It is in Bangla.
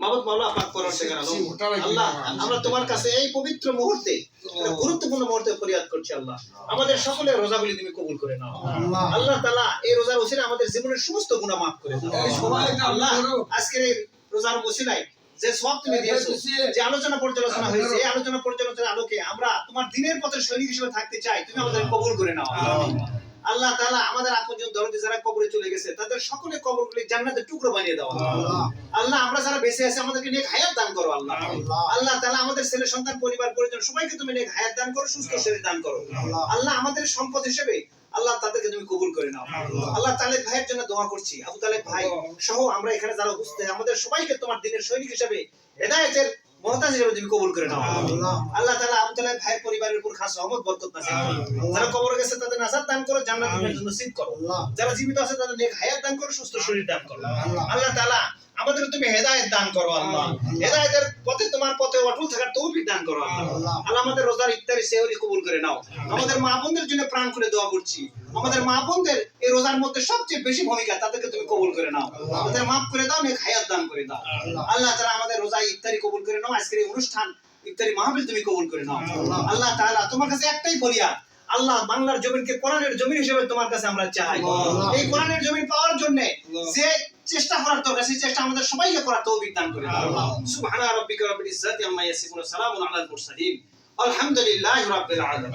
মাহবুব মাওলা পাক পরওয়ারদিগার আলম, আল্লাহ আমরা তোমার কাছে এই পবিত্র মুহূর্তে গুরুত্বপূর্ণ মুহূর্তে ফরিয়াদ করছি আল্লাহ, আমাদের সকলের রোজাগুলি তুমি কবুল করে নাও আল্লাহ তাআলা। এই রোজার ওসিলা আমাদের জীবনের সমস্ত গুনাহ মাফ করে দাও আল্লাহ। আজকের এই রোজার ওসিলায় যে সওয়াব তুমি দিয়েছো, যে আলোচনা পর্যালোচনা হয়েছে, এই আলোচনা পর্যালোচনার আলোকে আমরা তোমার দ্বীনের পথের সৈনিক হিসেবে থাকতে চাই, তুমি আমাদের কবুল করে নাও আল্লাহ তাআলা। আমাদের আপনজন দরদি যারা কবরে চলে গেছে তাদের সকলের কবরগুলি জান্নাতের টুকরো বানিয়ে দাও আল্লাহ। আমরা যারা বেঁচে আছি আমাদেরকে নেক হায়াত দান করো আল্লাহ। আল্লাহ তাআলা আমাদের ছেলে সন্তান পরিবার পরিজন সবাইকে তুমি নেক হায়াত দান করো, সুস্থ শরীর দান করো আল্লাহ। আমাদের সম্পদ হিসেবে আল্লাহ তাদেরকে তুমি কবুল করে নাও আল্লাহ। তালেব ভাইয়ের জন্য দোয়া করছি, আবু তালেব ভাই সহ আমরা এখানে যারা উপস্থিত আমাদের সবাইকে তোমার দ্বীনের সৈনিক হিসেবে হেদায়েতের মহতাজ হিসেবে তুমি কবুল করে নাও আল্লাহ তাআলা। আবু তালেব ভাইয়ের পরিবারের উপর খাস রহমত বরকত নাযিল করো। যারা কবরে গেছে তাদের নাজাত দান করো, জান্নাতের জন্য নসিব করো। যারা জীবিত আছে তাদের নেক হায়াত দান করো, সুস্থ শরীর দান করো আল্লাহ তাআলা। আমাদের তুমি হেদায়েত দান করো আল্লাহ, হেদায়েতের পথে তোমার পথে অটল থাকার তৌফিক দান করো আল্লাহ। আল্লাহ আমাদের রোজার ইফতারি সেহরি কবুল করে নাও। আমাদের মা বোনদের জন্য প্রাণ খুলে দোয়া করছি, আমাদের মা বোনদের এই রোজার মধ্যে সবচেয়ে বেশি ভূমিকা, তাদেরকে তুমি কবুল করে নাও, তাদের মাফ করে দাও, নেক হায়াত দান করে দাও আল্লাহ তাআলা। আমাদের রোজা ইফতারি কবুল করে নাও, আজকের এই অনুষ্ঠান ইফতারি মাহফিল তুমি কবুল করে নাও আল্লাহ তাআলা। তোমার কাছে একটাই ফরিয়াদ আল্লাহ, বাংলার জমিনকে কোরআনের জমিন হিসেবে তোমার কাছে আমরা চাই। এই কোরআনের জমিন পাওয়ার জন্য যে চেষ্টা করার দরকার সেই চেষ্টা আমাদের সবাইকে করার তৌফিক দান করে দাও। সুবহানা রাব্বিকা রাব্বিল ইজ্জাতি আম্মা ইয়াসিফুন, সালামুন আলাল মুরসালিন, আলহামদুলিল্লাহি রাব্বিল আলামিন।